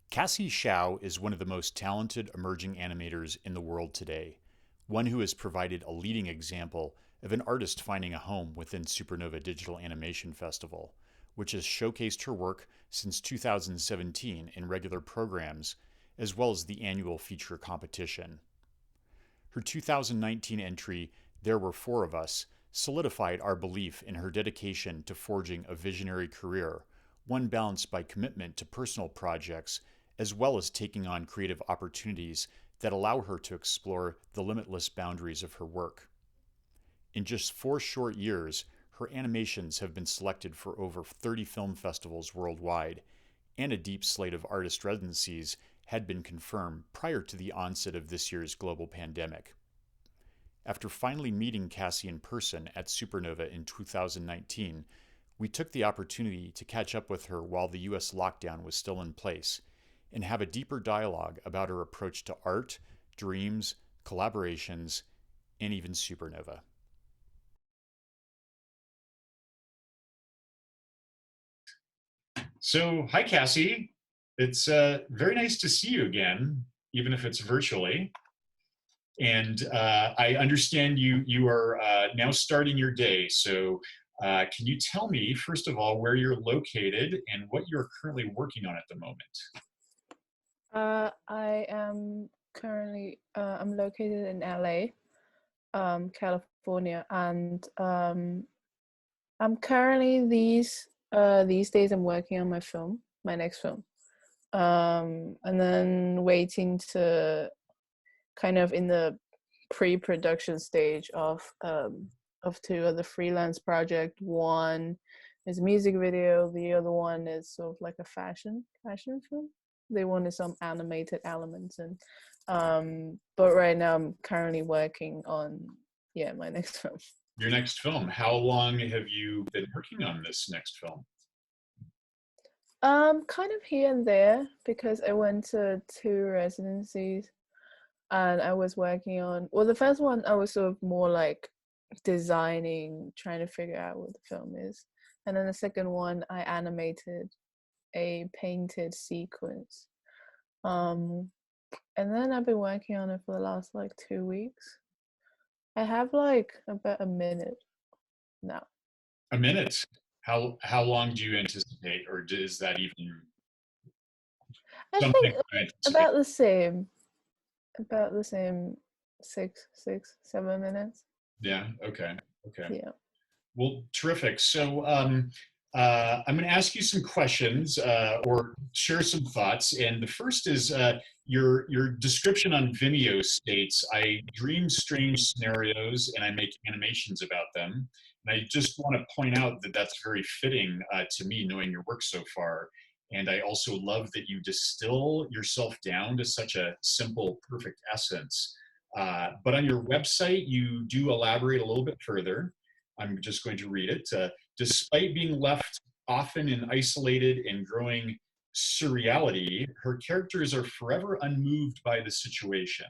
Cassie Shao is one of the most talented emerging animators in the world today, one who has provided a leading example of an artist finding a home within Supernova Digital Animation Festival, which has showcased her work since 2017 in regular programs, as well as the annual feature competition. Her 2019 entry, There Were Four of Us, solidified our belief in her dedication to forging a visionary career, one balanced by commitment to personal projects as well as taking on creative opportunities that allow her to explore the limitless boundaries of her work. In just 4 short years, her animations have been selected for over 30 film festivals worldwide, and a deep slate of artist residencies had been confirmed prior to the onset of this year's global pandemic. After finally meeting Cassie in person at Supernova in 2019, we took the opportunity to catch up with her while the US lockdown was still in place and have a deeper dialogue about her approach to art, dreams, collaborations, and even Supernova. So, hi, Cassie. It's very nice to see you again, even if it's virtually. And I understand you are now starting your day. So, can you tell me, first of all, where you're located and what you're currently working on at the moment? I am currently I'm located in LA, California, and I'm currently these days I'm working on my next film, and then waiting to kind of in the pre-production stage of two other freelance project. One is a music video. The other one is sort of like a fashion film. They wanted some animated elements, and but right now I'm currently working on my next film. Your next film. How long have you been working on this next film? Kind of here and there because I went to two residencies and I was working on, well, the first one I was sort of more like designing, trying to figure out what the film is. And then the second one I animated a painted sequence. Um and then I've been working on it for the last like 2 weeks. I have like about a minute now. A minute. How long do you anticipate, or is that even I something think to anticipate? about the same, about the same 7 minutes. Yeah. Okay. Okay. Yeah. Well, terrific. So I'm going to ask you some questions or share some thoughts. And the first is your description on Vimeo states, "I dream strange scenarios and I make animations about them." And I just want to point out that that's very fitting to me, knowing your work so far. And I also love that you distill yourself down to such a simple, perfect essence. But on your website, you do elaborate a little bit further. I'm just going to read it. Despite being left often in isolated and growing surreality, her characters are forever unmoved by the situation.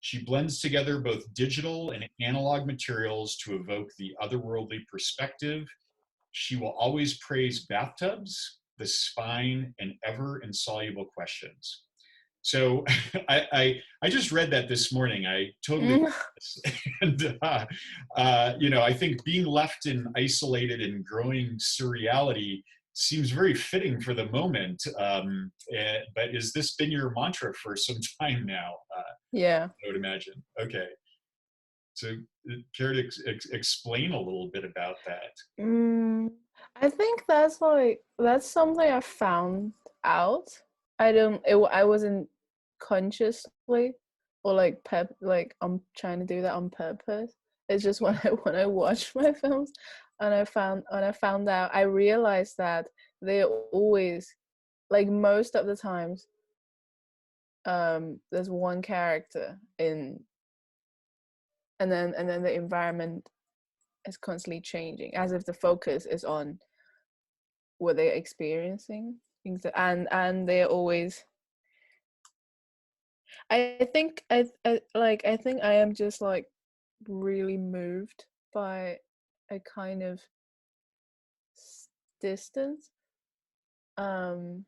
She blends together both digital and analog materials to evoke the otherworldly perspective. She will always praise bathtubs, the spine, and ever insoluble questions. So I just read that this morning. I totally Mm. and I think being left in isolated and growing surreality seems very fitting for the moment. But has this been your mantra for some time now? Yeah. I would imagine. Okay, so care to explain a little bit about that? Mm, I think that's something I found out. I wasn't consciously or like I'm trying to do that on purpose. It's just when I watch my films and I found out, I realized that they're always, like, most of the times, there's one character in, and then the environment is constantly changing, as if the focus is on what they're experiencing. And they're always, I think I am just like really moved by a kind of distance, um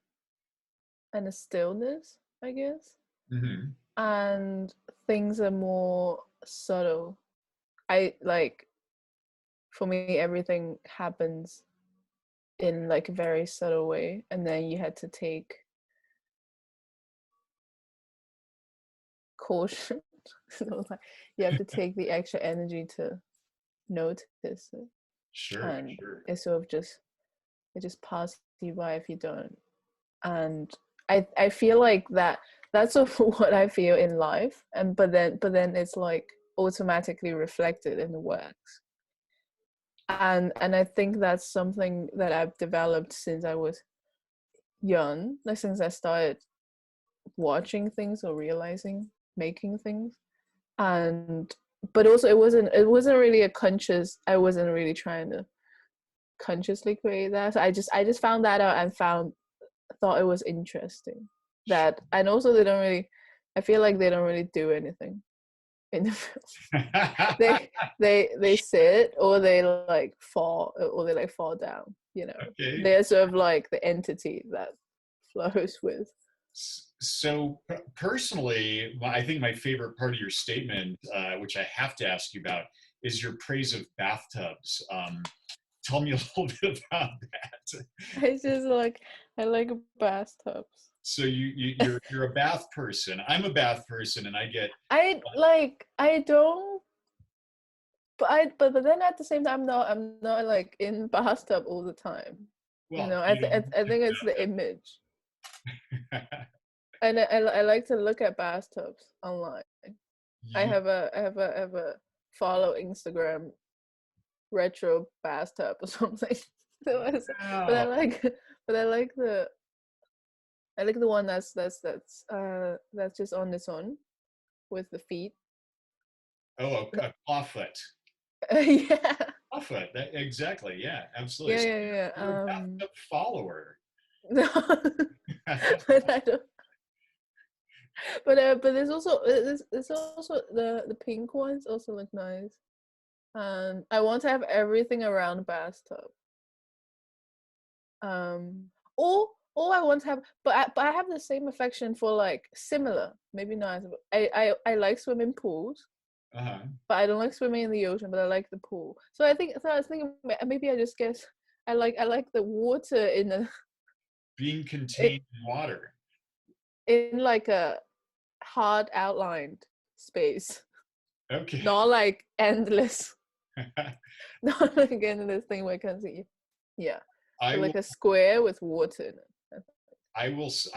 and a stillness, I guess. Hmm. And things are more subtle. I like, for me, everything happens in like a very subtle way, and then you had to take caution. So like, you have to take the extra energy to notice it, Sure, and sure. it sort of just, it just passes you by if you don't. And I feel like that's sort of what I feel in life, and but then it's like automatically reflected in the works. And I think that's something that I've developed since I was young, like since I started watching things or realizing making things. And but also it wasn't really a conscious, I wasn't really trying to consciously create that. So I just found that out and thought it was interesting. That, and also they don't really, I feel like they don't really do anything in the film. They sit, or they like fall, or they like fall down, Okay. they're sort of like the entity that flows with. So personally, I think my favorite part of your statement, which I have to ask you about, is your praise of bathtubs. Tell me a little bit about that. I just like, I like bathtubs. So you're a bath person. I'm a bath person, and I get I don't, but then at the same time, I'm not like in bathtub all the time. well, I think it's the image. And I like to look at bathtubs online. you, I have a follow Instagram retro bathtub or something. So but I wow. like but I like the one that's just on its own with the feet. Oh, a clawfoot. Yeah. Clawfoot. Exactly. Yeah, absolutely. Yeah, So yeah, yeah. you're a bathtub follower. No, but I don't. But there's also the pink ones also look nice. And I want to have everything around the bathtub. Um, or I want to have, but I have the same affection for like similar, maybe not as, I like swimming pools, Uh-huh. but I don't like swimming in the ocean, but I like the pool. So I was thinking maybe I just guess I like the water in a Being contained in water. in like a hard outlined space, Okay. not like endless, not like endless thing where I can see. Yeah, I but will like a square with water in it. I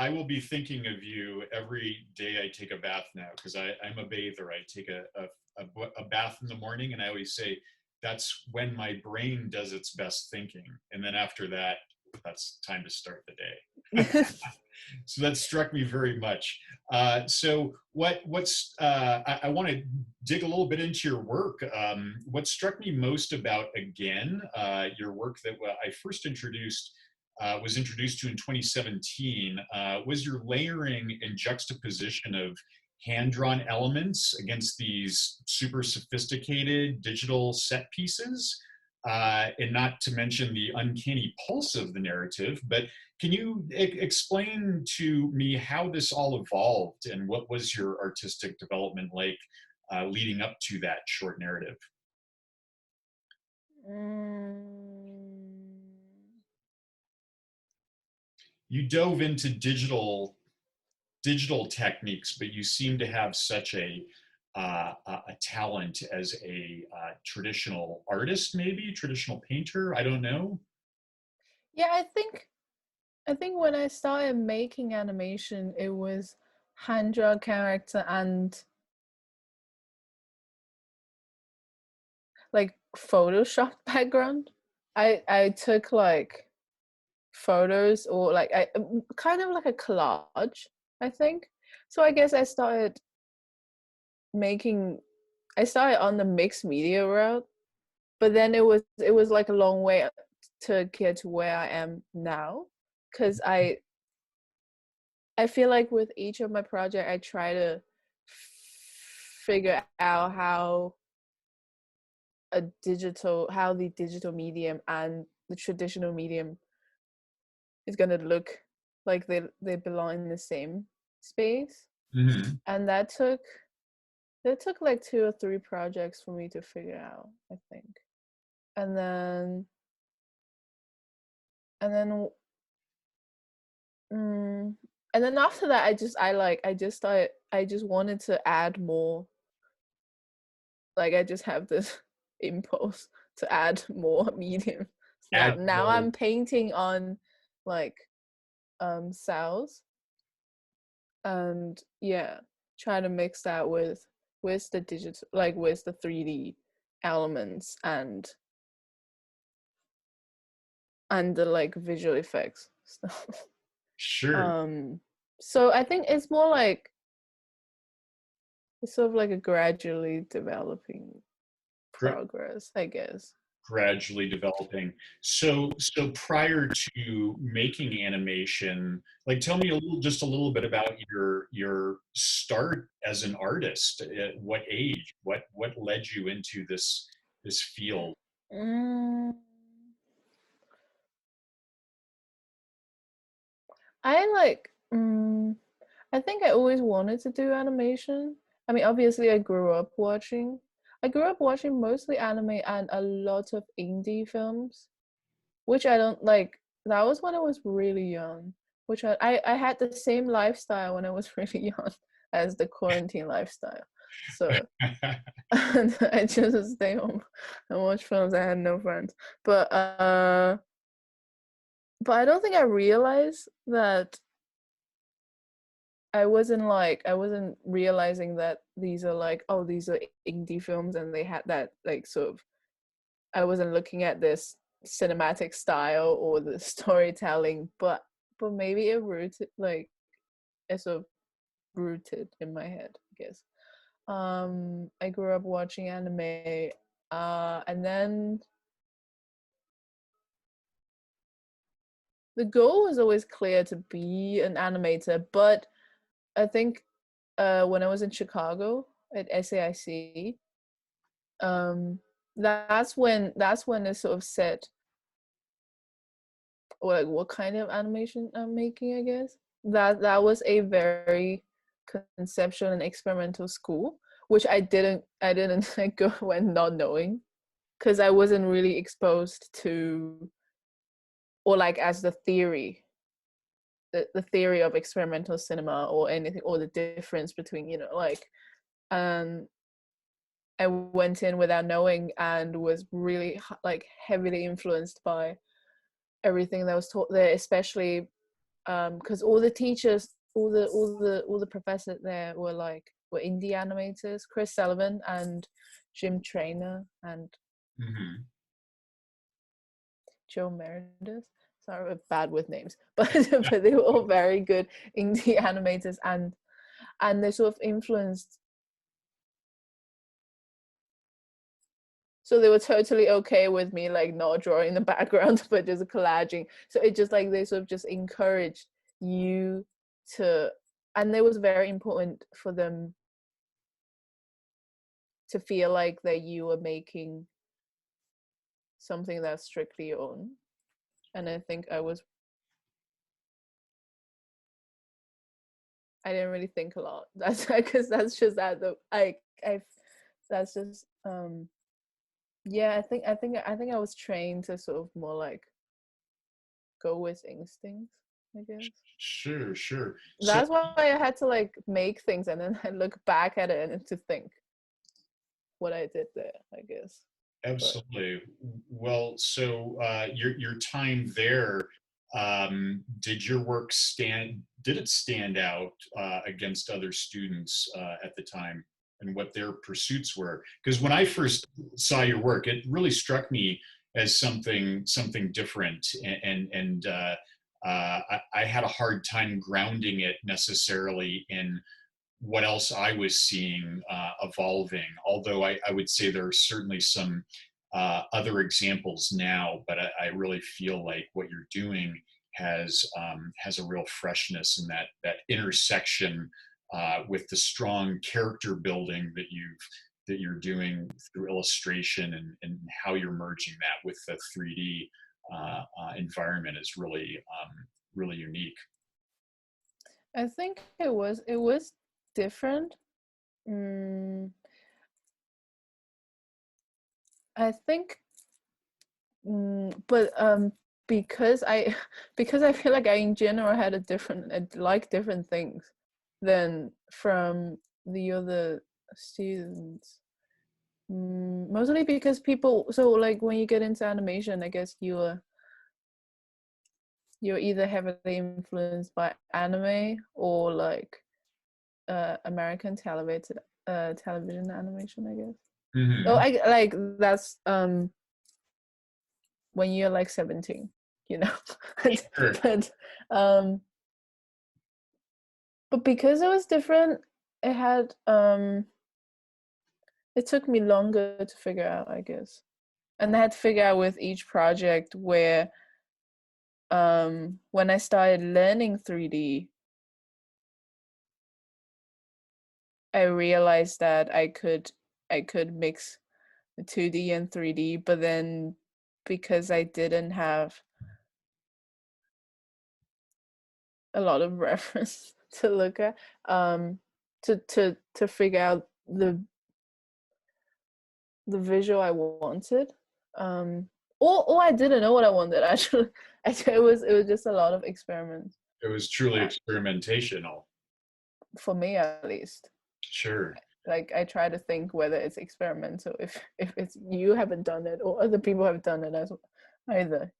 will be thinking of you every day I take a bath now, because I'm a bather. I take a bath in the morning, and I always say that's when my brain does its best thinking. And then after that, that's time to start the day. So that struck me very much. So I want to dig a little bit into your work. What struck me most about, again, your work that I first was introduced to in 2017, was your layering and juxtaposition of hand-drawn elements against these super sophisticated digital set pieces, and not to mention the uncanny pulse of the narrative. But can you explain to me how this all evolved, and what was your artistic development like leading up to that short narrative? Mm. You dove into digital techniques, but you seem to have such a talent as a traditional artist, maybe traditional painter. I don't know. Yeah, I think when I started making animation, it was hand drawn character and like Photoshop background. I took like photos, or like I kind of like a collage, I think. So I guess making I started on the mixed media route, but then it was like a long way to get to where I am now, because I feel like with each of my project, I try to figure out how the digital medium and the traditional medium is gonna look like they belong in the same space, Hmm. and that took like 2 or 3 projects for me to figure out, I think. And then and then mm, and then after that, I just wanted to add more. Like I just have this impulse to add more medium. Add Now more. I'm painting on like cells, and yeah, try to mix that with the digital, like with the 3D elements and the like visual effects stuff. Sure. um so I think it's more like it's sort of like a gradually developing progress, I guess. Gradually developing. So prior to making animation, like tell me just a little bit about your start as an artist. At what age? What led you into this field? mm, I like I think I always wanted to do animation. I mean, obviously I grew up watching mostly anime and a lot of indie films, which I don't like. That was when I was really young, which I had the same lifestyle when I was really young as the quarantine lifestyle. So and I just stay home and watch films. I had no friends. But I don't think I realized that I wasn't realizing that these are like, oh, these are indie films, and they had that like sort of, I wasn't looking at this cinematic style or the storytelling, but maybe it sort of rooted in my head, I guess. I grew up watching anime, and then the goal was always clear to be an animator, but I think when I was in Chicago at SAIC, um, that's when it sort of said, like, what kind of animation I'm making, I guess. That was a very conceptual and experimental school, which I didn't like go when not knowing, because I wasn't really exposed to, or like as the theory of experimental cinema or anything, or the difference between, like, um I went in without knowing and was really like heavily influenced by everything that was taught there, especially because all the teachers, all the professors there were indie animators, Chris Sullivan and Jim Trainer and Hmm. Joe Meredith. Sorry, I'm bad with names, but but they were all very good indie animators, and they sort of influenced. So they were totally okay with me like not drawing the background, but just collaging. So it just like they sort of just encouraged you to, and it was very important for them to feel like that you were making something that's strictly your own. And I think I didn't really think a lot. That's because that's just that the I that's just yeah, I think I was trained to sort of more like go with instincts, I guess. Sure, sure. So That's why I had to like make things and then I look back at it and to think what I did there, I guess. But absolutely. Well, so your time there, did your work did it stand out against other students at the time, and what their pursuits were? Because when I first saw your work, it really struck me as something different, I had a hard time grounding it necessarily in what else I was seeing evolving. Although I would say there are certainly some other examples now, but I really feel like what you're doing has a real freshness in that intersection with the strong character building that you're doing through illustration, and how you're merging that with the 3D environment is really really unique. I think it was different. Mm, I think, but because I because I feel like I in general had a different I like different things than from the other students. Mostly because people, so like when you get into animation, I guess you're either heavily influenced by anime or like American television animation, I guess. Oh, Hmm. I like that's when you're like 17, you know. Sure. but um but because it was different, it had it took me longer to figure out, I guess. And I had to figure out with each project where when I started learning 3D, I realized that I could mix the 2D and 3D, but then because I didn't have a lot of reference to look at, to figure out the visual I wanted, or I didn't know what I wanted actually. It was just a lot of experiments, It was truly uh, experimentational. for me at least. Sure. Like I try to think whether it's experimental if it's you haven't done it or other people have done it as either,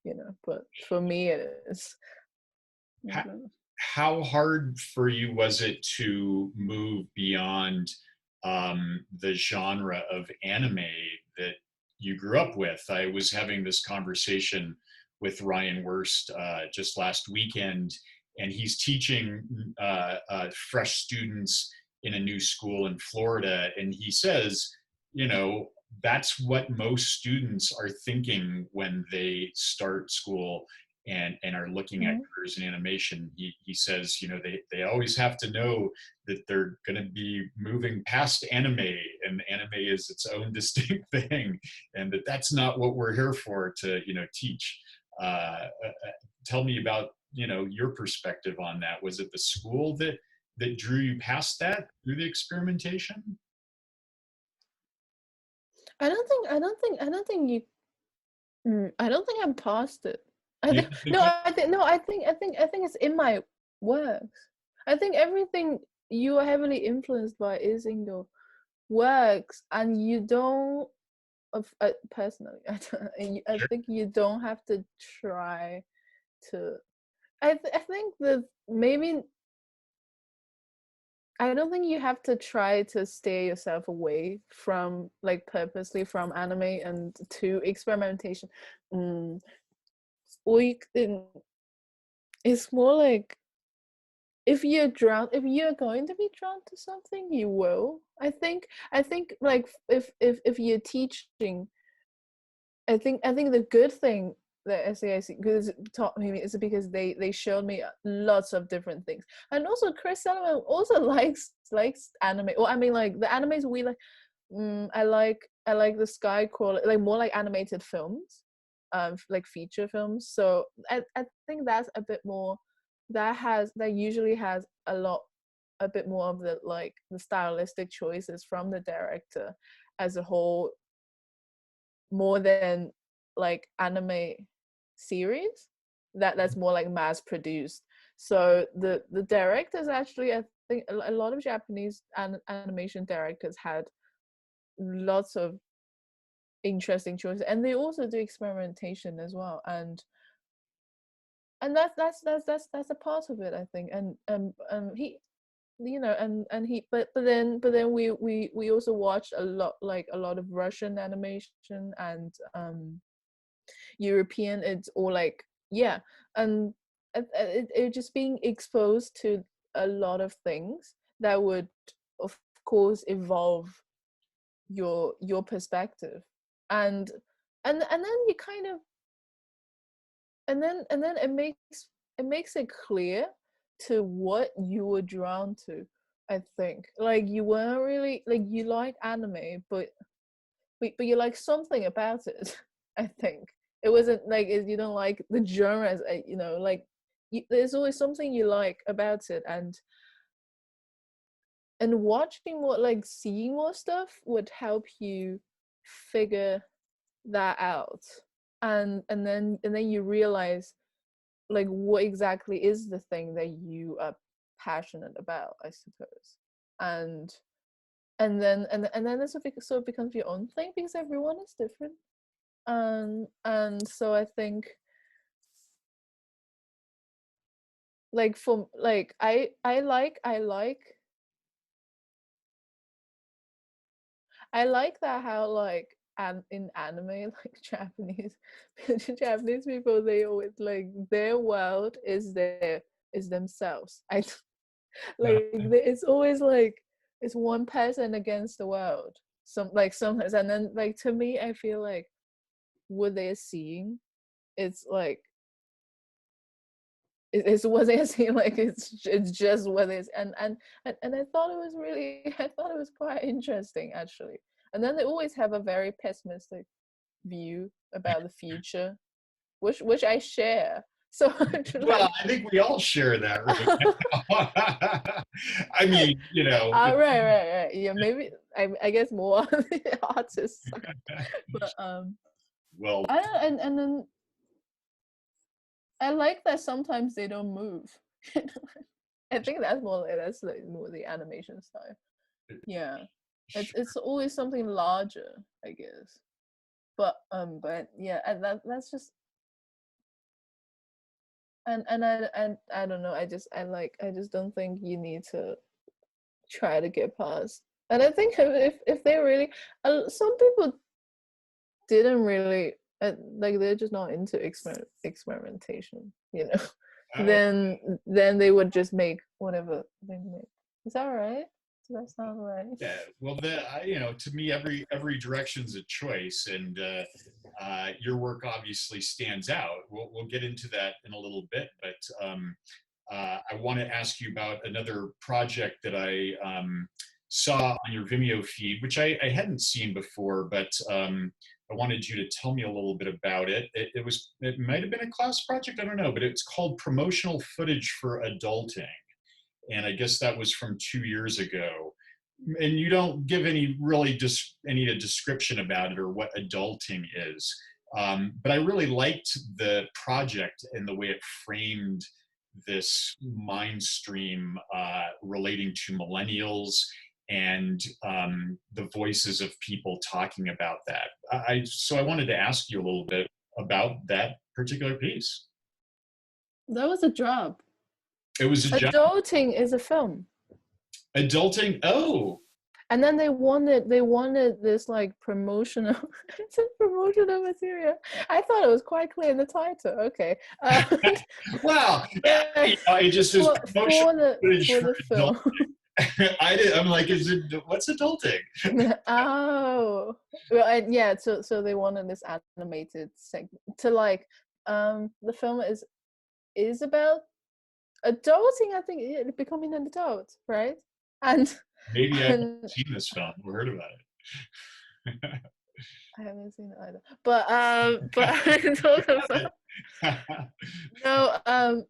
but for me it is. How, how hard for you was it to move beyond the genre of anime that you grew up with? I was having this conversation with Ryan Wurst just last weekend, and he's teaching fresh students in a new school in Florida. And he says, you know, that's what most students are thinking when they start school and are looking at Mhm. careers in animation. He says, they always have to know that they're going to be moving past anime, and anime is its own distinct thing, and that's not what we're here for to teach. Tell me about your perspective on that. Was it the school that drew you past that through the experimentation? I don't think you. I don't think I'm past it. I You think don't no. think you? I think it's in my works. I think everything you are heavily influenced by is in your works, and you don't. Personally, I Sure. think you don't have to try to. I think that maybe I don't think you have to try to steer yourself away from like purposely from anime and to experimentation. Mm, we it's more like if you're going to be drawn to something, you will. I think like if you're teaching, I think the good thing that SAIC because taught me is because they showed me lots of different things, and also Chris Salomon also likes anime. Well, I mean, like the animes we like. I like the Sky Crawler, like more like animated films, like feature films. So I think that's a bit more. That usually has a bit more of the like the stylistic choices from the director as a whole, more than like anime series that's more like mass produced. So the directors actually, I think a lot of Japanese animation directors had lots of interesting choices, and they also do experimentation as well, and that's a part of it, I think. And he, and he, but then we also watched a lot of Russian animation and European. It's all like, yeah, and it just being exposed to a lot of things that would of course evolve your perspective, and and then you kind of and then it makes it clear to what you were drawn to. I think like you weren't really like you like anime, but you like something about it. I think it wasn't like you don't like the genres, like there's always something you like about it, and watching more, like seeing more stuff would help you figure that out, and then you realize like what exactly is the thing that you are passionate about, I suppose. And then so it becomes your own thing, because everyone is different. And so I think, like, for like I like that, how like, and in anime, like Japanese Japanese people, they always like, their world is themselves. It's always like it's one person against the world. Sometimes, and then like, to me, I feel like what they're seeing, it's like it's what they're seeing, like it's just what it is. And I thought it was really I thought it was quite interesting, actually. And then they always have a very pessimistic view about the future, which I share. So Well, like, I think we all share that right now. I mean, right. Yeah, maybe I guess more on the artist side. But well, I don't, and then I like that sometimes they don't move. I think that's like more the animation style. Yeah, it's always something larger, I guess. But yeah, and that's just, and I don't know. I just don't think you need to try to get past. And I think if they really, some people didn't really, like, they're just not into experimentation, uh, then they would just make whatever they make. Is that right? Does that sound right? yeah, well, to me, every direction's a choice, and your work obviously stands out. We'll get into that in a little bit, but I want to ask you about another project that I saw on your Vimeo feed, which I hadn't seen before, but I wanted you to tell me a little bit about it. It might have been a class project, I don't know, but it's called Promotional Footage for Adulting, and I guess that was from 2 years ago. And you don't give any description about it or what adulting is. But I really liked the project and the way it framed this mind stream relating to millennials and the voices of people talking about that. So I wanted to ask you a little bit about that particular piece. That was a job. It was a job. Adulting is a film. Adulting. Oh, And then they wanted this like promotional it's a promotional material. I thought it was quite clear in the title. Okay. wow. Yeah, I just was promotional footage for for the film. I'm like, what's adulting? Oh, well, and yeah. So they wanted this animated segment to like, the film is about adulting. I think, becoming an adult, right? And Maybe I haven't and seen this film or heard about it. I haven't seen it either. But I can talk about, no,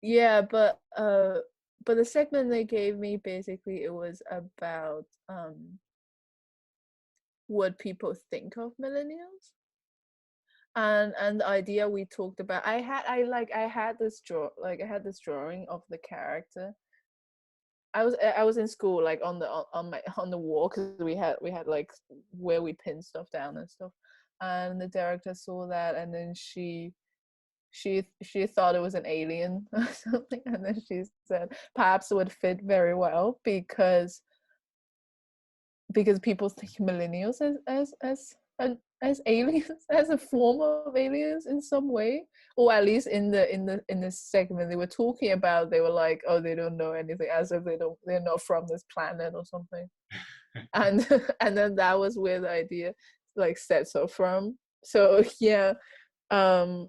yeah, but the segment they gave me, basically it was about what people think of millennials. And the idea we talked about, I had this drawing of the character. I was in school, like on the wall, because we had like where we pin stuff down and stuff. And the director saw that, and then she thought it was an alien or something, and then she said perhaps it would fit very well, because people think millennials as aliens, as a form of aliens in some way, or at least in the segment they were talking about, they were like, oh, they don't know anything, as if they're not from this planet or something. And and then that was where the idea like sets off from. So yeah, um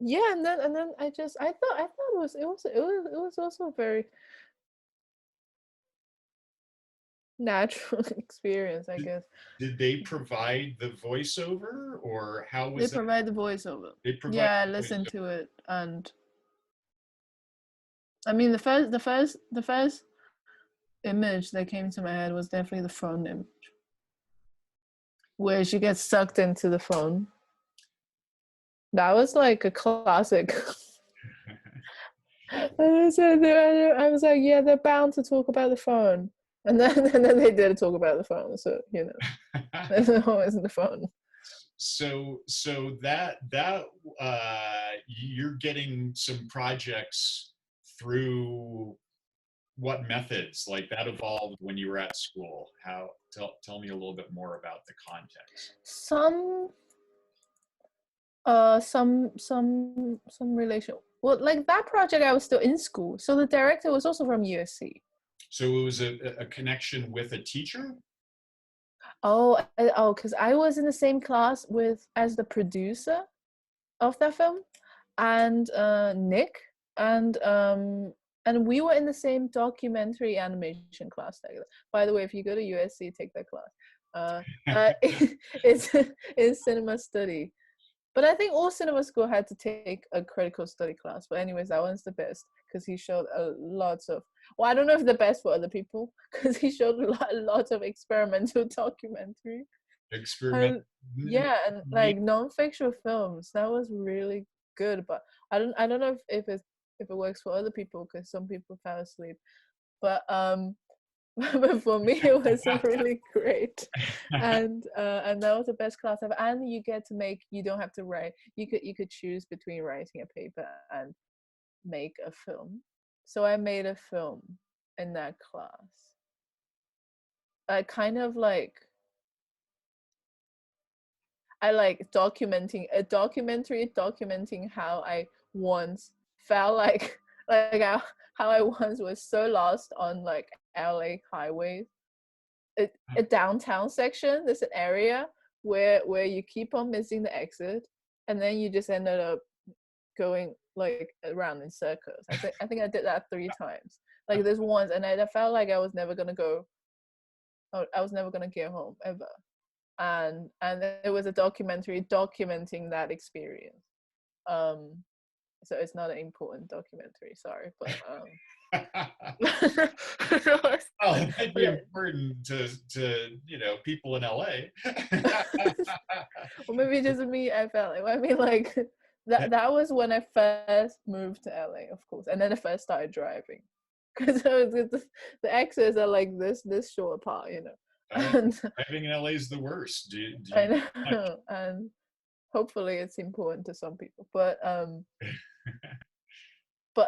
yeah, and then I thought it was also very, natural experience, I guess. Did they provide the voiceover, or how They was that? provide the voiceover. They provide Yeah, I the listened voiceover. to it, and I mean, the first image that came to my head was definitely the phone image, where she gets sucked into the phone. That was like a classic. I was like, yeah, they're bound to talk about the phone, and then they did talk about the phone. So there's always the phone. So you're getting some projects through what methods? Like that evolved when you were at school. How tell me a little bit more about the context. Some some relation. Well, like that project, I was still in school, so the director was also from USC. So it was a connection with a teacher? Because I was in the same class with as the producer of that film, and Nick, and we were in the same documentary animation class together. By the way, if you go to USC, take that class. It's it's cinema study. But I think all cinema school had to take a critical study class. But anyways, that one's the best because he showed lots of. Well, I don't know if the best for other people because he showed lots of experimental documentary. Experiment. And yeah, and like non-fictional films. That was really good. But I don't know if it works for other people because some people fell asleep. But but for me it was really great, and that was the best class ever. And you get to make, you don't have to write, you could choose between writing a paper and make a film. So I made a film in that class. I kind of like, I like documenting a documentary documenting how I once felt like like how I once was so lost on like LA highways. A downtown section, there's an area where you keep on missing the exit, and then you just ended up going like around in circles. I think I did that 3 times. Like there's once, and I felt like I was never gonna go. I was never gonna get home ever. And there was a documentary documenting that experience. Um, so it's not an important documentary, sorry, but Well, it might be but important to people in LA. or maybe just me, I felt like, I mean, like that was when I first moved to LA, of course, and then I first started driving because the exits are like this short apart, and Driving in LA is the worst. I know, and hopefully it's important to some people, but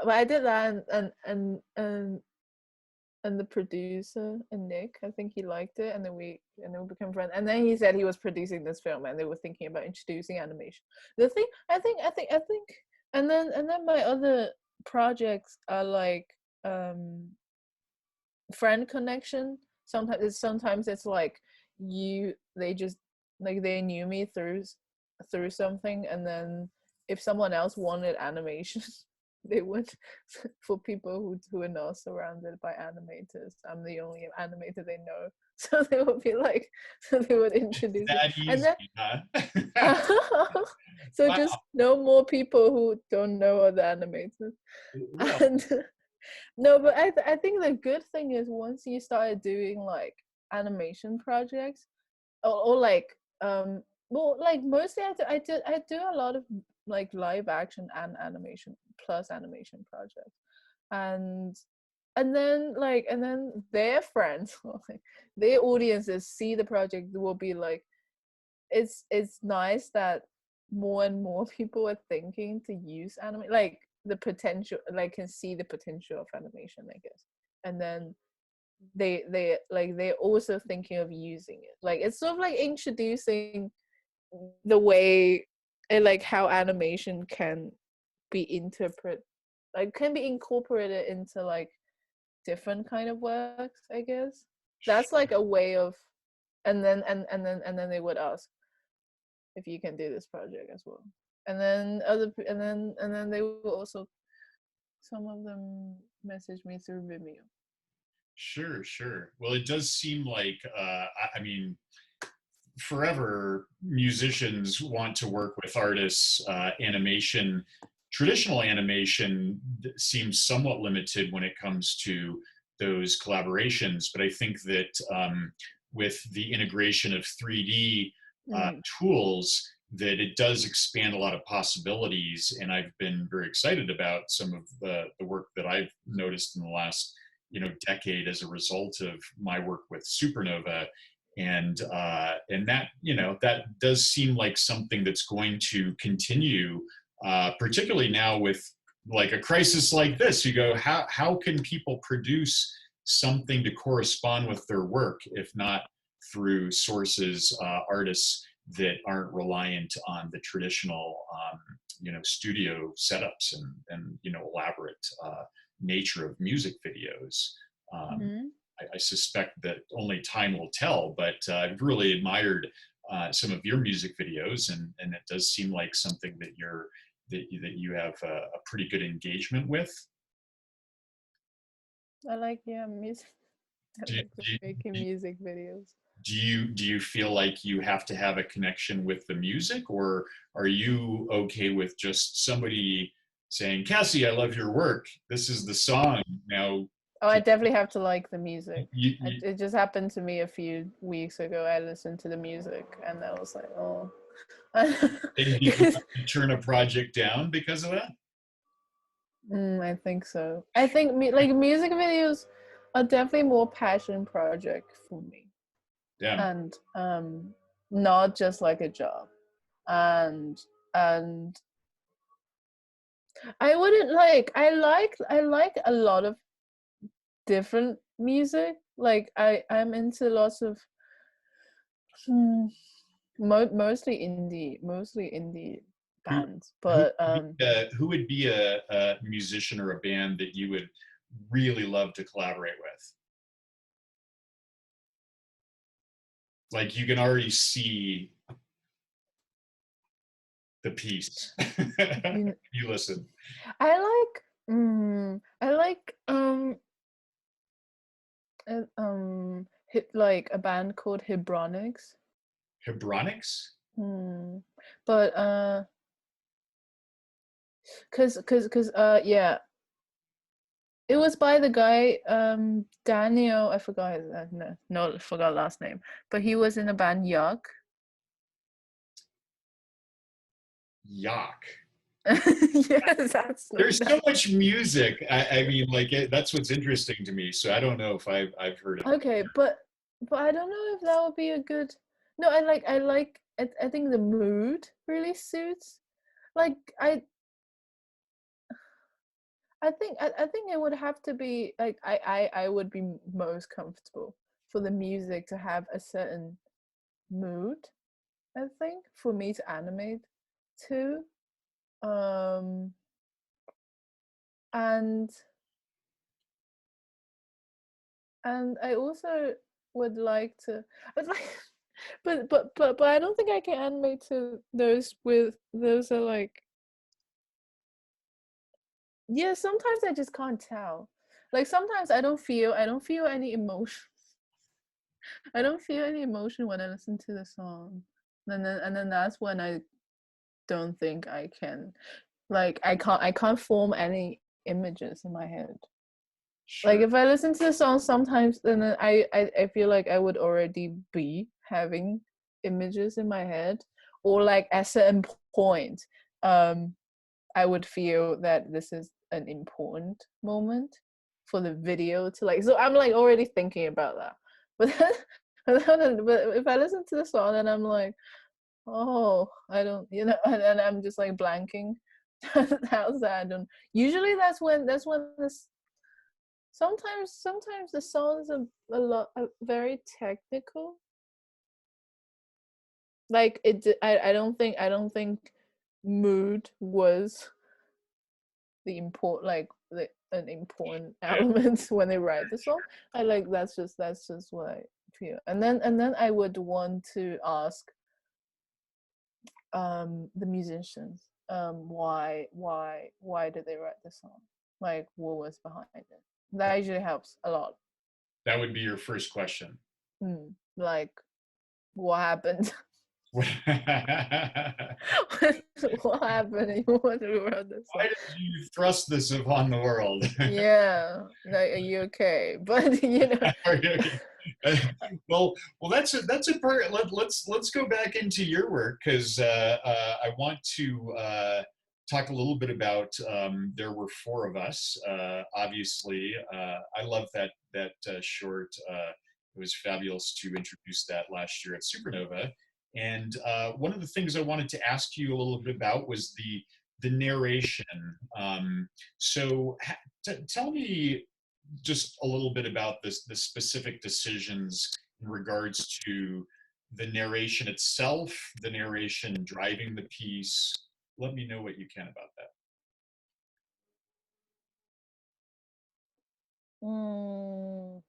I did that, and the producer and Nick, I think he liked it, and then we became friends. And then he said he was producing this film, and they were thinking about introducing animation. The thing, I think, and then my other projects are like friend connection. Sometimes it's like they just like they knew me through something, and then if someone else wanted animation, they would. For people who are not surrounded by animators, I'm the only animator they know, so they would be like, so they would introduce me, That and easy, then huh? so Wow. just no more people who don't know other animators. Well, And no, but I think the good thing is once you started doing like animation projects, or like well, like mostly I do a lot of like live action and animation plus animation projects, and and then their friends, like their audiences see the project will be like, it's nice that more and more people are thinking to use anime, like the potential, like can see the potential of animation, I guess. And then they like they're also thinking of using it, like it's sort of like introducing the way and like how animation can be interpret, like can be incorporated into like different kind of works, I guess. That's like a way of, and then they would ask if you can do this project as well. And then and then they will also, some of them message me through Vimeo. Sure, sure. Well, it does seem like, I mean, forever musicians want to work with artists. Animation, traditional animation seems somewhat limited when it comes to those collaborations, but I think that with the integration of 3D Mm. tools, that it does expand a lot of possibilities. And I've been very excited about some of the work that I've noticed in the last decade as a result of my work with Supernova. And that that does seem like something that's going to continue, particularly now with like a crisis like this. You go, how can people produce something to correspond with their work if not through sources, artists that aren't reliant on the traditional studio setups and elaborate nature of music videos. um, Hmm. I suspect that only time will tell, but I've really admired some of your music videos, and it does seem like something that you have a pretty good engagement with. I like, yeah, music. I Do, like do, making do, music videos. do you feel like you have to have a connection with the music, or are you okay with just somebody saying, "Cassie, I love your work. This is the song now"? Oh, I definitely have to like the music. You, you, It just happened to me a few weeks ago. I listened to the music and I was like, oh. and you have to turn a project down because of that? I think so. I think like music videos are definitely more passion project for me, Yeah. and not just like a job. And and I wouldn't like I like a lot of different music. Like I'm into lots of hmm, mostly indie Who bands, but who would be a musician or a band that you would really love to collaborate with? Like you can already see the piece. you, You listen. I like like a band called Hibronics. Hebronics? Hmm. But cause yeah, it was by the guy Daniel. I forgot his no, forgot last name. But he was in a band Yuck. Yuck. Yes, that's There's that. so much music. I mean, like that's what's interesting to me. So I don't know if I've heard of it. Okay, but I don't know if that would be a good. No, I think the mood really suits. Like I think it would have to be like I would be most comfortable for the music to have a certain mood. I think for me to animate to, um, and I also would like to, but like, but I don't think I can animate to those with those are like yeah. Sometimes I just can't tell. Like sometimes I don't feel any emotion. I don't feel any emotion when I listen to the song. And then that's when I don't think I can like I can't form any images in my head. Like Sure. if I listen to the song sometimes then I feel like I would already be having images in my head, or like at a certain point um I would feel that this is an important moment for the video to like. So I'm like already thinking about that. But then, but if I listen to the song and I'm like, oh, I don't, and I'm just like blanking. How's that? I don't. Usually that's when this. Sometimes the songs are are very technical. Like it. I don't think mood was the important like an important element when they write the song. I like that's just what I feel. And then I would want to ask the musicians why did they write the song? Like what was behind it? That usually helps a lot. That would be your first question. Like, what happened? What happened? You want to wrote this Why song? did you thrust this upon the world? Yeah, like, are you okay? But Okay. Well, that's a part. Let's go back into your work because I want to talk a little bit about. There were four of us. Obviously, I love that short. It was fabulous to introduce that last year at Supernova. And one of the things I wanted to ask you a little bit about was the narration. So tell me just a little bit about the specific decisions in regards to the narration itself, the narration driving the piece. Let me know what you can about that. mm,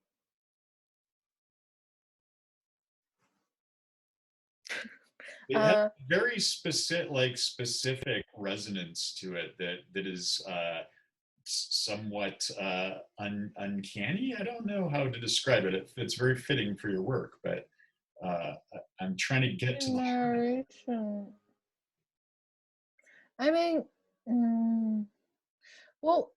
It has uh, very specific resonance to it that is somewhat uncanny. I don't know how to describe it. It's very fitting for your work, but I'm trying to get to the heart. narration. I mean, mm, well,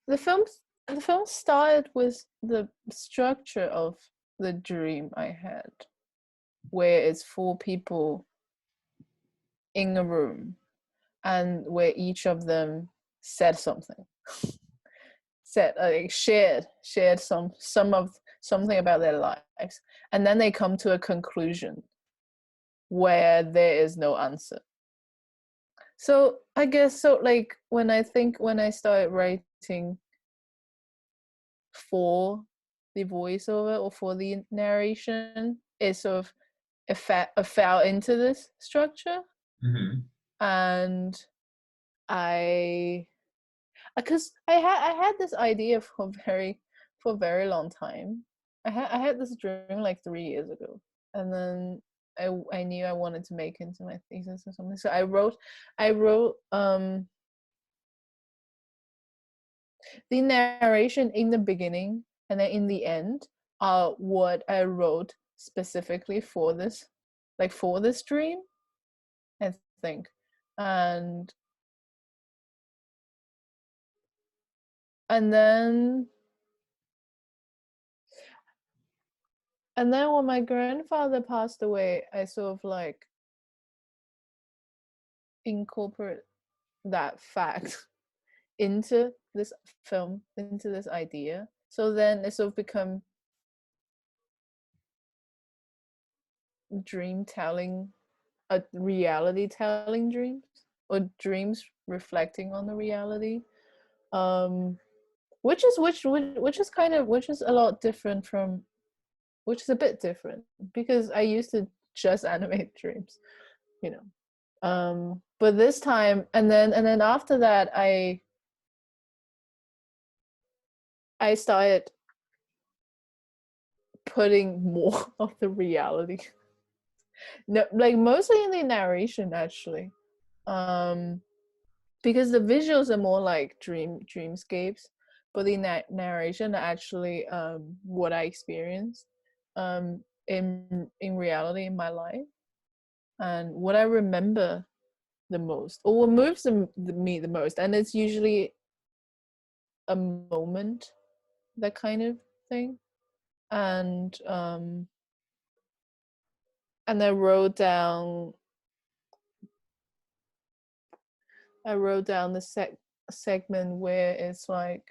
the film the film started with the structure of the dream I had, where it's four people in a room, and where each of them said something, said shared some of something about their lives, and then they come to a conclusion where there is no answer. So I guess so. Like when I started writing for the voiceover or for the narration, it sort of fell into this structure, Mhm. and I because I had this idea for a very long time. I had this dream like 3 years ago, and then I knew I wanted to make it into my thesis or something. So I wrote the narration in the beginning, and then in the end are what I wrote specifically for this, like for this dream, I think. And and then and then when my grandfather passed away, I sort of like incorporate that fact into this film, into this idea. So then it sort of become dream telling, a reality telling dreams, or dreams reflecting on the reality. Um, which is kind of, which is a lot different from, which is a bit different because I used to just animate dreams, you know. But this time, and then after that, I started putting more of the reality, no, like mostly in the narration actually, um because the visuals are more like dreamscapes, but the narration are actually what I experienced in reality in my life, and what I remember the most, or what moves me the most, and it's usually a moment, that kind of thing. And I wrote down the segment where it's like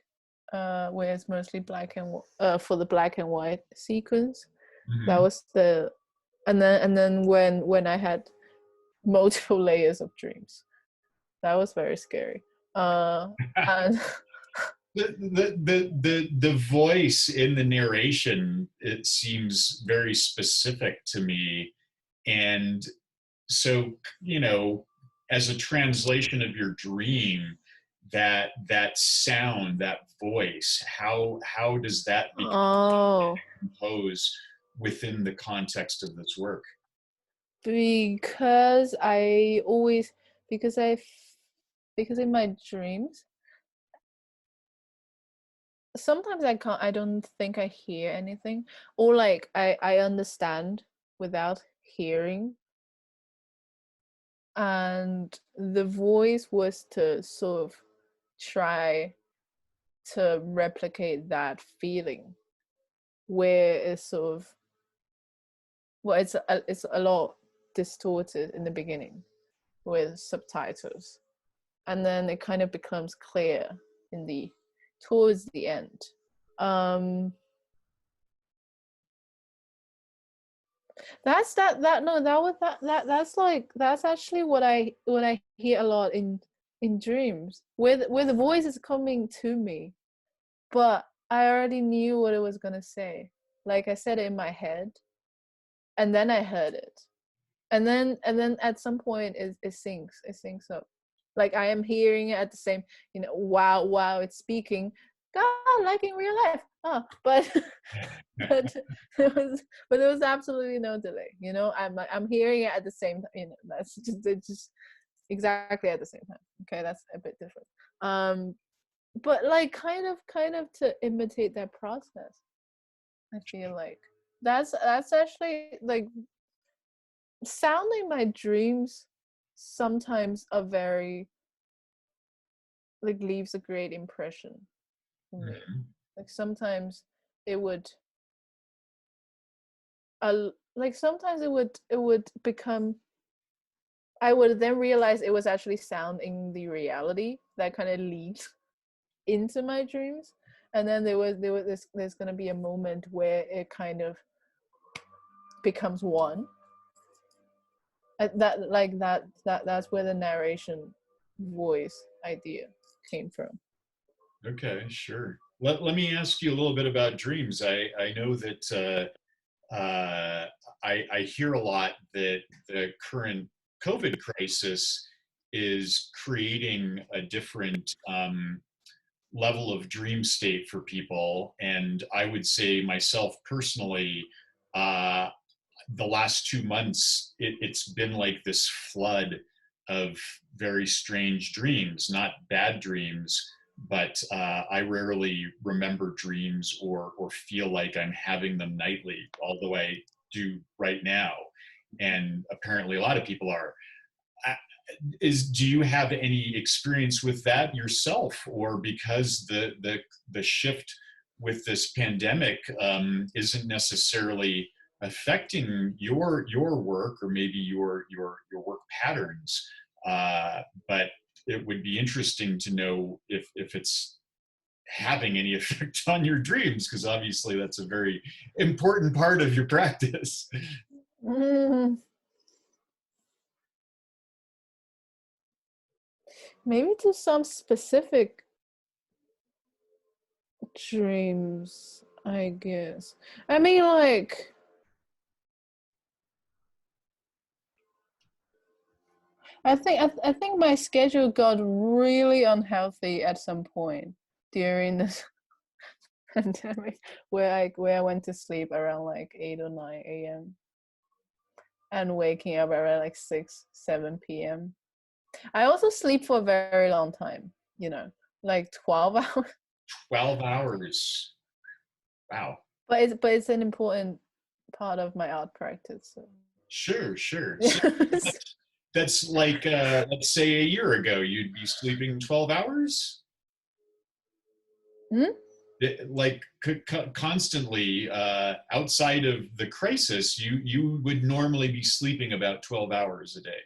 where it's mostly black and for the black and white sequence. That Mhm. was the, and then when I had multiple layers of dreams, that was very scary. And The voice in the narration, it seems very specific to me, and so as a translation of your dream, that sound, that voice, how does that become oh, composed within the context of this work? because I always, because I because in my dreams sometimes I don't think I hear anything, or like I understand without hearing, and the voice was to sort of try to replicate that feeling, where it's sort of, well, it's a lot distorted in the beginning with subtitles, and then it kind of becomes clear in the towards the end. um that's that no that was that's like, that's actually what I hear a lot in dreams, where the voice is coming to me, but I already knew what it was gonna say. Like, I said it in my head, and then I heard it, and then at some point it syncs up. Like, I am hearing it at the same, while it's speaking, God, like in real life. But but there was absolutely no delay. I'm hearing it at the same time. That's just, it's just exactly at the same time. Okay, that's a bit different. But like, kind of to imitate that process, I feel like that's actually like, sounding my dreams sometimes are very, like, leaves a great impression for me. Mhm. Like, sometimes it would like, sometimes it would become, I would then realize it was actually sound in the reality that kind of leads into my dreams. And then there's going to be a moment where it kind of becomes one. That's where the narration voice idea came from. Okay, sure. Let me ask you a little bit about dreams. I know that I hear a lot that the current COVID crisis is creating a different level of dream state for people. And I would say myself personally, uh, the last 2 months, it's been like this flood of very strange dreams, not bad dreams, but I rarely remember dreams or feel like I'm having them nightly, although I do right now. And apparently, a lot of people are. Do you have any experience with that yourself, or because the shift with this pandemic isn't necessarily affecting your work, or maybe your work patterns, but it would be interesting to know if it's having any effect on your dreams, because obviously that's a very important part of your practice. Mm, maybe to some specific dreams, I guess. I mean, like, I think my schedule got really unhealthy at some point during this pandemic, where I went to sleep around like 8 or 9 a.m. and waking up around like 6, 7 p.m. I also sleep for a very long time, like 12 hours. 12 hours. Wow. But it's an important part of my art practice. So. Sure, sure. So Yes. that's like, let's say a year ago, you'd be sleeping 12 hours? Hmm? Like constantly, outside of the crisis, you would normally be sleeping about 12 hours a day.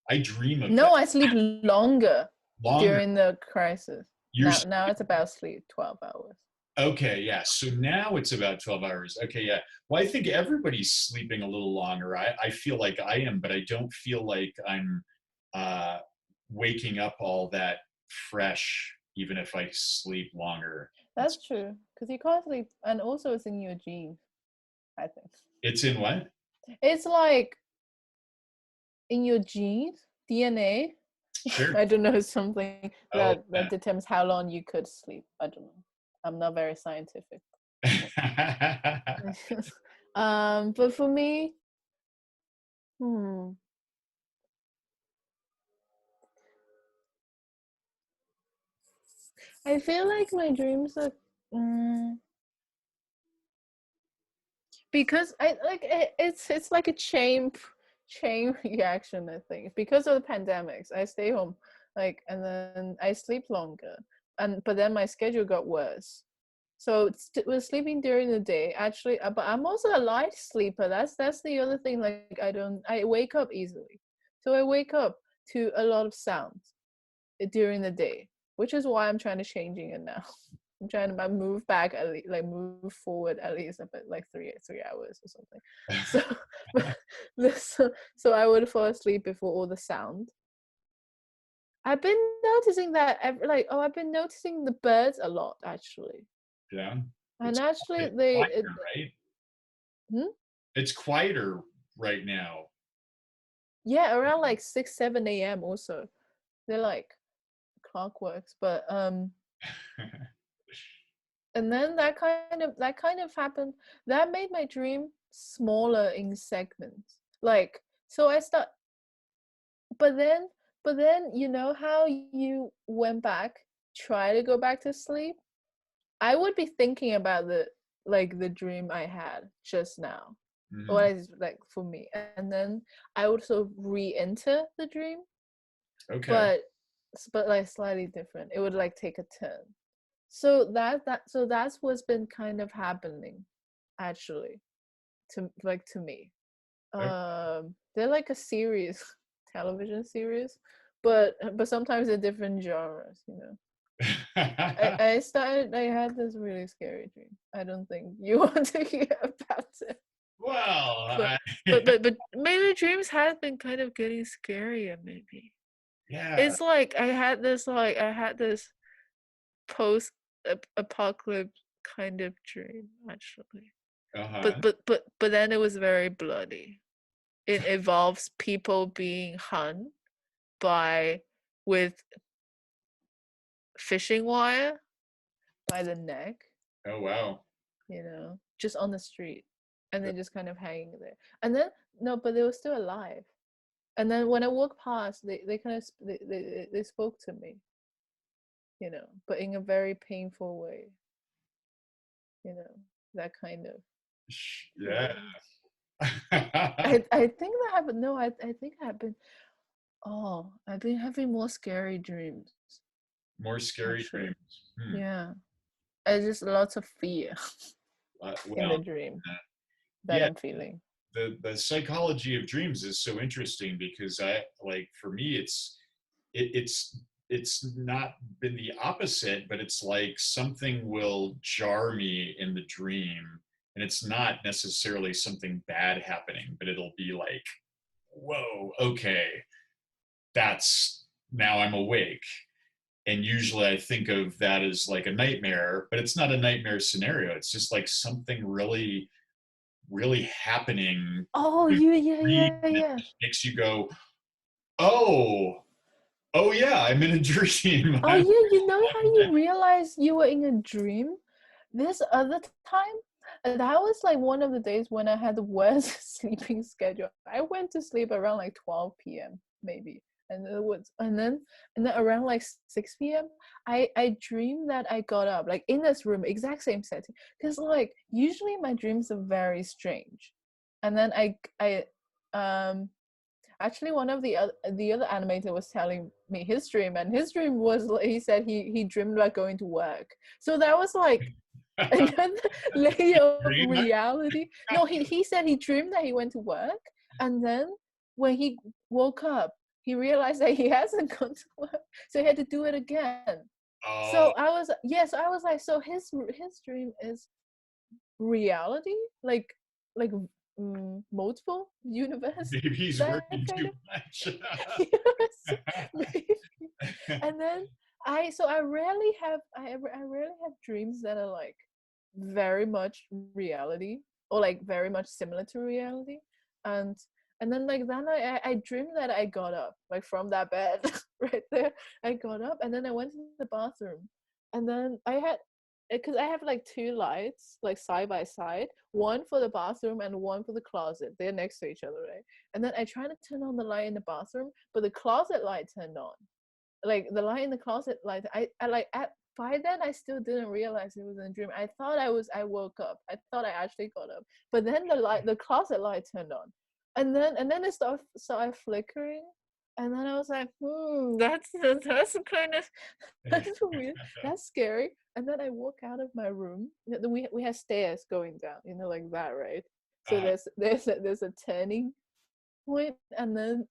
I dream of that. No, I sleep longer Longer. during the crisis. You're Now it's about sleep 12 hours. okay, yeah. So now it's about 12 hours. Okay, yeah. Well, I think everybody's sleeping a little longer. I feel like I am, but I don't feel like I'm uh, waking up all that fresh, even if I sleep longer. That's true, because you can't sleep, and also it's in your genes, I think. It's in what? It's like in your genes, DNA. Sure. I don't know, something Oh, that determines how long you could sleep. I don't know. I'm not very scientific. yeah. But for me, hmm, I feel like my dreams are mm, because it's like a chain reaction. I think because of the pandemics, I stay home like, and then I sleep longer, and but then my schedule got worse. So was sleeping during the day actually, but I'm also a light sleeper. That's the other thing. Like I wake up easily, so I wake up to a lot of sounds during the day, which is why I'm trying to changing it now. I'm trying to move back at least, like move forward at least a bit, like 3 hours or something. So I would fall asleep before all the sound. I've been noticing that I've been noticing the birds a lot actually, Yeah. and It's actually quieter, right? hmm? It's quieter right now. Yeah, around like 6 7 a.m. also they're like clockworks, but and then that kind of happened. That made my dream smaller in segments, like so I start but then you know how you went back, try to go back to sleep. I would be thinking about the dream I had just now, or Mhm. is like for me, and then I would sort of re-enter the dream, Okay. but like slightly different. It would like take a turn. So that's what's been kind of happening actually to me. They're like a series, television series, but sometimes they're different genres, you know. I had this really scary dream. I don't think you want to hear about it. Well, But but maybe dreams have been kind of getting scarier maybe. yeah. It's like I had this post apocalypse kind of dream actually. Uh-huh. But then it was very bloody. It involves people being hung by with fishing wire by the neck, Oh, wow. just on the street, and then just kind of hanging there. And then no, but they were still alive. And then when I walked past, they kind of they spoke to me, but in a very painful way, you know, that kind of Yeah. dreams. I think that happened. No, I think I've been. Oh, I've been having more scary dreams More scary actually. dreams. Hmm. Yeah, it's just lots of fear in Well, the dream uh, that yeah, I'm feeling. the psychology of dreams is so interesting because I like for me it's not been the opposite, but it's like something will jar me in the dream, and it's not necessarily something bad happening, but it'll be like, whoa, okay, that's now I'm awake. And usually I think of that as like a nightmare, but it's not a nightmare scenario. It's just like something really, really happening. Oh, And yeah, yeah, it yeah. makes you go, oh, oh yeah, I'm in a dream. Oh, yeah, you know how you realize you were in a dream? This other time, that was like one of the days when I had the worst sleeping schedule. I went to sleep around like 12 p.m. maybe. And then around like 6 p.m. I dreamed that I got up like in this room, exact same setting. Because like usually my dreams are very strange. And then I um actually one of the other animator was telling me his dream, and his dream was he said he dreamed about going to work. So that was like another layer of Dream. reality. No, he said he dreamed that he went to work, and then when he woke up, he realized that he hasn't gone to work, so he had to do it again. Oh, So I was like, so his dream is reality, like multiple universe, maybe he's that working kind too of. much. Yes, maybe. And then I rarely have I rarely have dreams that are like very much reality, or like very much similar to reality. And and then like then I dreamed that I got up like from that bed right there. I got up and then I went to the bathroom, and then I had, because I have like two lights like side by side, one for the bathroom and one for the closet. They're next to each other, right? And then I tried to turn on the light in the bathroom, but the closet light turned on. Like the light in the closet light, I like at by then I still didn't realize it was a dream. I woke up. I thought I actually got up. But then the closet light turned on. And then it started flickering. And then I was like, that's kind of that's weird. That's scary. And then I walk out of my room. We have stairs going down, like that, right? So Uh, there's a turning point, and then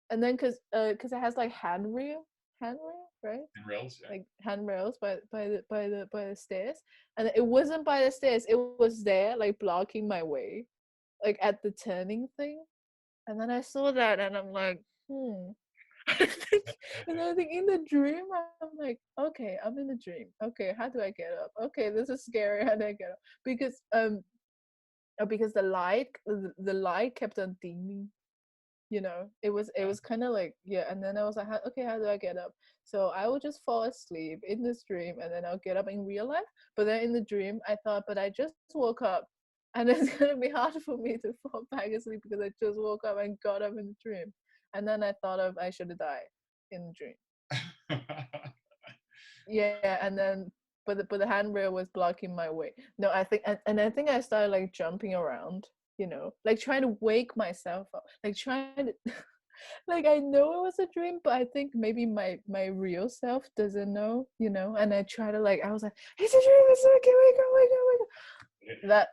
because it has like handrail, right? and rails, yeah. Like handrails by the stairs, and it wasn't by the stairs. It was there, like blocking my way, like at the turning thing. And then I saw that, and I'm like, and I think in the dream, I'm like, okay, I'm in a dream. Okay, how do I get up? Okay, this is scary. How do I get up? Because the light kept on dimming. It was kind of like, yeah. And then I was like, okay, how do I get up? So I would just fall asleep in this dream, and then I'll get up in real life. But then in the dream, I thought, but I just woke up, and it's gonna be hard for me to fall back asleep because I just woke up and got up in the dream. And then I thought of I should have died in the dream. Yeah, and then but the handrail was blocking my way. No, I think, and I think I started like jumping around, like trying to wake myself up, like trying to like I know it was a dream, but I think maybe my real self doesn't know, and I try to I was like, it's a dream, it's okay, wake up, wake up, wake up. That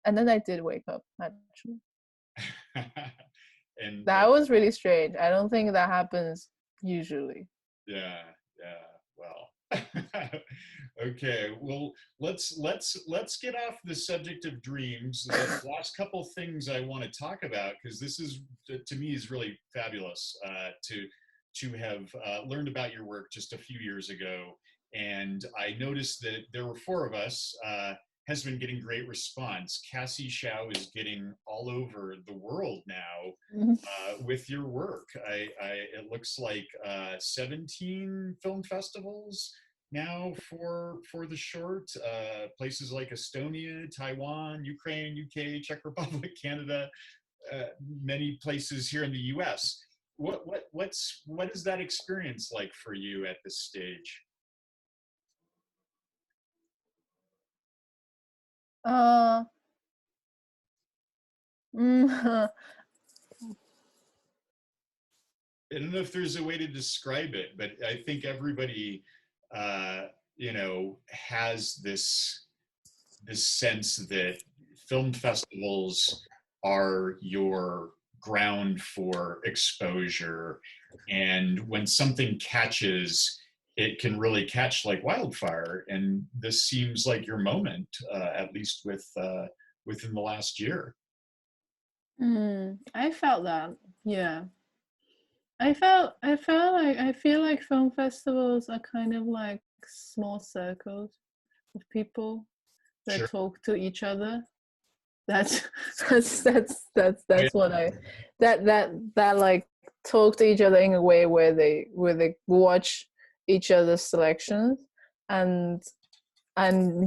and then I did wake up, actually. And That was really strange. I don't think that happens usually. yeah, well. Okay, well, let's get off the subject of dreams. The last couple things I want to talk about, because this is, to me, is really fabulous, to have learned about your work just a few years ago. And I noticed that there were four of us. Has been getting great response. Cassie Shao is getting all over the world now with your work. It looks like 17 film festivals now for the short. Places like Estonia, Taiwan, Ukraine, UK, Czech Republic, Canada, many places here in the U.S. What is that experience like for you at this stage? Uh, mm, I don't know if there's a way to describe it, but I think everybody, has this sense that film festivals are your ground for exposure, and when something catches, it can really catch like wildfire. And this seems like your moment, at least within the last year. I felt that. Yeah. I feel like film festivals are kind of like small circles of people that Sure. talk to each other. That's that's what I that like talk to each other in a way where they watch each other's selections, and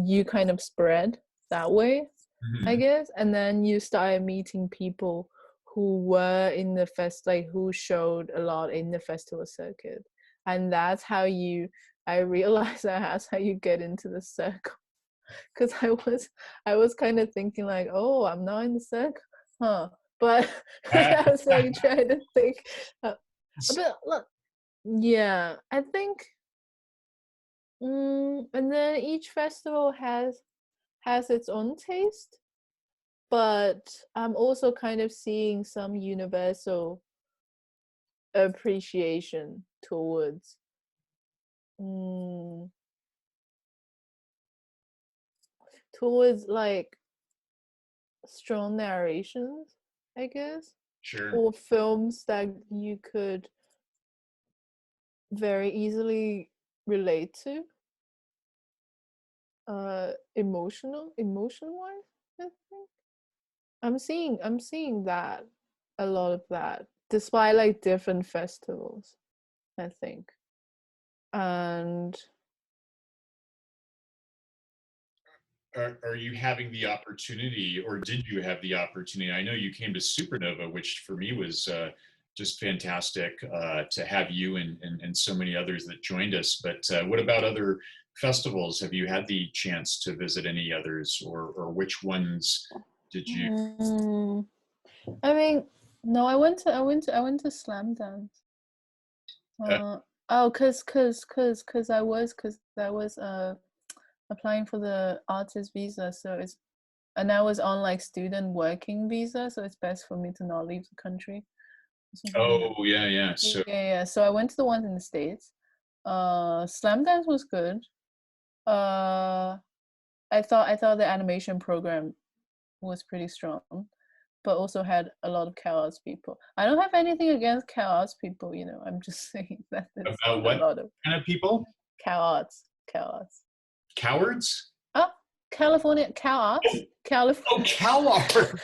you kind of spread that way, I Mhm. guess. And then you start meeting people who were in the who showed a lot in the festival circuit. And I realized that's how you get into the circle. Because I was kind of thinking like, oh, I'm not in the circle, huh? But I was like trying to think. But look, yeah, I think, and then each festival has its own taste, but I'm also kind of seeing some universal appreciation mm, towards like strong narrations, I guess, Sure. or films that you could very easily relate to, emotion wise, I think. I'm seeing that, a lot of that, despite like different festivals, I think. And Are you having the opportunity, or did you have the opportunity? I know you came to Supernova, which for me was just fantastic to have you and so many others that joined us. But what about other festivals? Have you had the chance to visit any others, or which ones did you? Mm, I mean, no, I went to Slam Dance. Uh, Oh, cause I was applying for the artist visa, so I was on like student working visa, so it's best for me to not leave the country. Something like that. oh yeah, yeah. Yeah, So yeah. So I went to the ones in the States. Slam Dance was good. Uh, I thought the animation program was pretty strong, but also had a lot of chaos people. I don't have anything against chaos people, I'm just saying that there's about a what lot of kind of people? chaos. Cowards? Oh, California chaos, Oh, California. coward.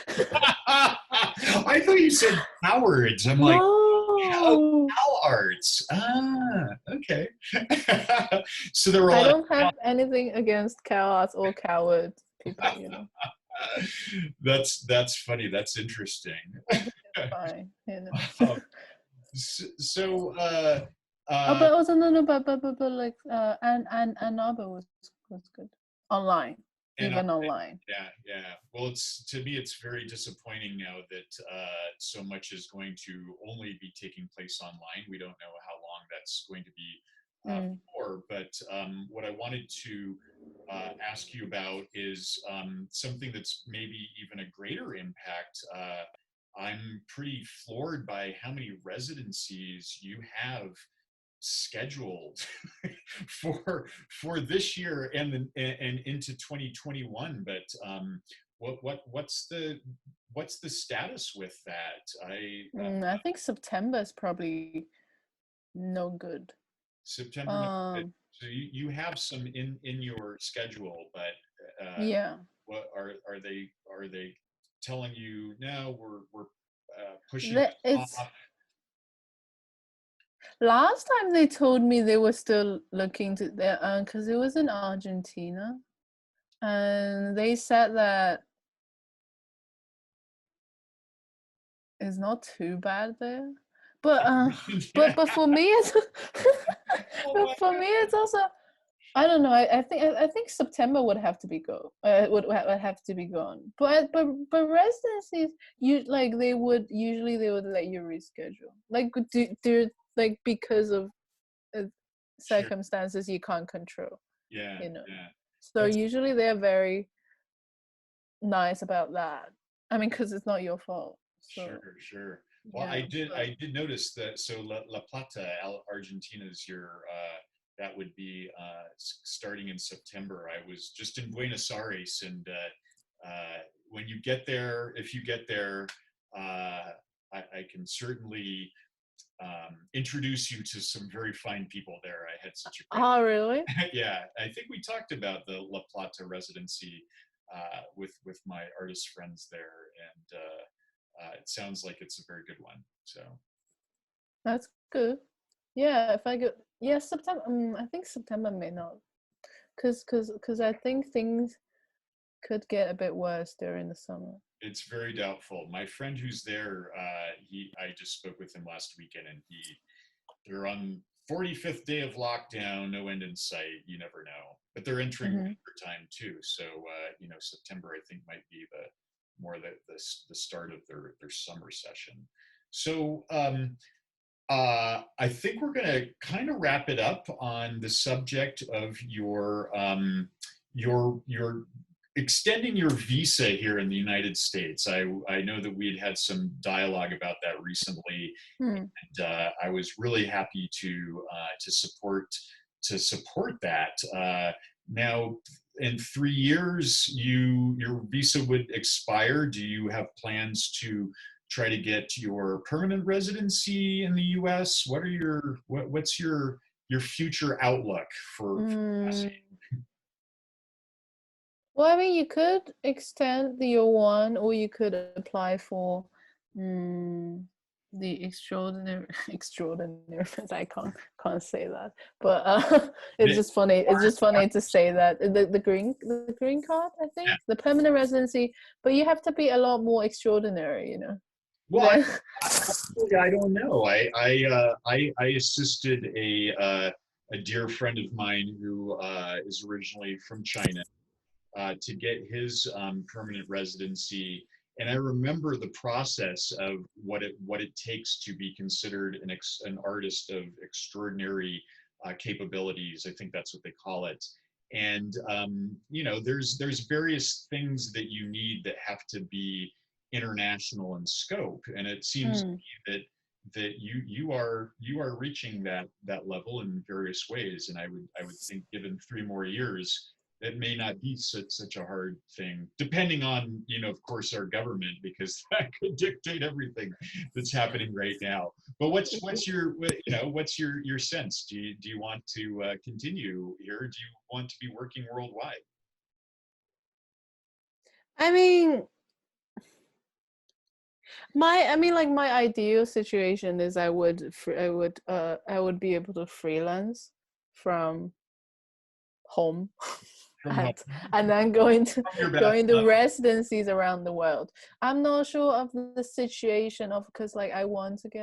I thought you said cowards. I'm like, oh, No, cowards. Ah, okay. So there were a I lot of don't have anything against chaos or coward people. that's funny. That's interesting. Fine. Um, so, Oh, but also no, but like and Ann Arbor was good online, and even online. yeah, yeah. Well, it's to me, it's very disappointing now that so much is going to only be taking place online. We don't know how long that's going to be for. But what I wanted to ask you about is something that's maybe even a greater impact. I'm pretty floored by how many residencies you have scheduled for this year and into 2021. But what's the status with that? I think September is probably no good. September. So you have some in your schedule, but Yeah. what are they telling you now? We're pushing That this it's off. Last time they told me they were still looking to their because it was in Argentina, and they said that it's not too bad there. But Yeah. but for me it's but for me it's also, I don't know. I think September would have to be would have to be gone. But residencies, they would let you reschedule. Like do like because of uh, Sure. circumstances you can't control. Yeah. You know. Yeah. So That's usually they're very nice about that. I mean, because it's not your fault. So sure. Sure. Well, yeah. I did notice that. So La Plata, Argentina is your. That would be starting in September. I was just in Buenos Aires, and when you get there, if you get there, I can certainly introduce you to some very fine people there. I had such a great. Oh, really? Yeah, I think we talked about the La Plata residency with my artist friends there, and it sounds like it's a very good one. So That's good. Yeah, if I go, yeah, September. I think September may not, cause I think things could get a bit worse during the summer. it's very doubtful. My friend who's there, I just spoke with him last weekend, and they're on 45th day of lockdown, no end in sight. You never know, but they're entering winter time too. So September I think might be the start of their summer session. So I think we're going to kind of wrap it up on the subject of your extending your visa here in the United States. I know that we had some dialogue about that recently, and I was really happy to support that. Now, in 3 years, your visa would expire. Do you have plans to try to get your permanent residency in the U.S.? What's your future outlook for Cassie? Well, I mean, you could extend the year one, or you could apply for the extraordinary extraordinary. I can't say that, but it's just funny. It's just funny to say that the green card. I think the permanent residency, but you have to be a lot more extraordinary, Well, Honestly, I don't know. I assisted a dear friend of mine who is originally from China to get his permanent residency. And I remember the process of what it takes to be considered an artist of extraordinary capabilities. I think that's what they call it. And there's various things that you need that have to be international in scope. And it seems to Mm. me that you are reaching that level in various ways. And I would think, given 3 more years, it may not be such a hard thing, depending on, of course, our government, because that could dictate everything that's happening right now. But what's your sense? Do you want to continue here? Do you want to be working worldwide? I mean, my ideal situation is I would be able to freelance from home From home, and then going to from your going to bathtub? residencies around the world. I'm not sure of the situation of, because like I want to be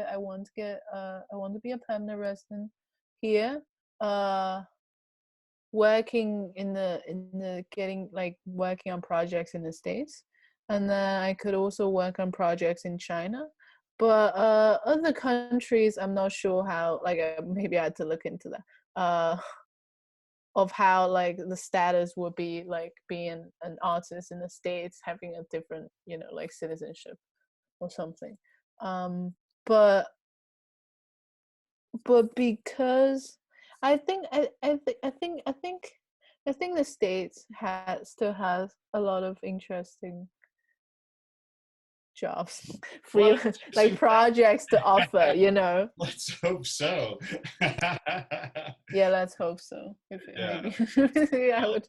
a permanent resident here, working in the getting like working on projects in the States, and then I could also work on projects in China. But other countries, I'm not sure how. Like maybe I had to look into that. Of how like the status would be like being an artist in the States, having a different, like citizenship or something. Um, but because I think the States still has a lot of interesting jobs, A lot of freelance like interesting projects to offer. Let's hope so. Yeah, let's hope so. If it, Yeah. maybe I would.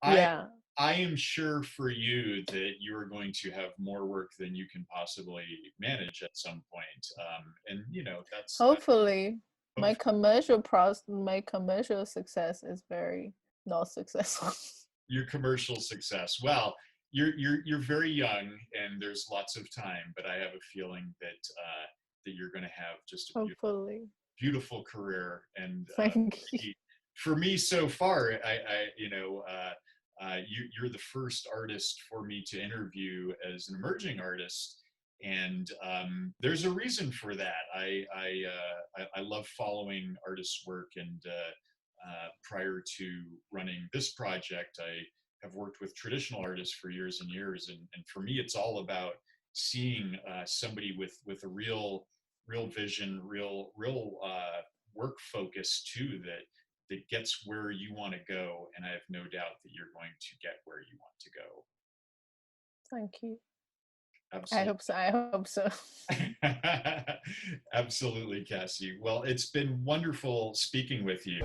I Yeah, I am sure for you that you are going to have more work than you can possibly manage at some point. And that's hopefully. hope My commercial success is very not successful. your commercial success. Well, you're very young and there's lots of time, but I have a feeling that you're going to have just a Hopefully. beautiful career. And Thank you. for me so far, you're the first artist for me to interview as an emerging artist, and there's a reason for that. I love following artists' work, and prior to running this project, I have worked with traditional artists for years and years, and for me, it's all about seeing somebody with a real vision, real work focus too, that gets where you want to go. And I have no doubt that you're going to get where you want to go. Thank you. I Absolutely. hope so. I hope so. Absolutely, Cassie. Well, it's been wonderful speaking with you.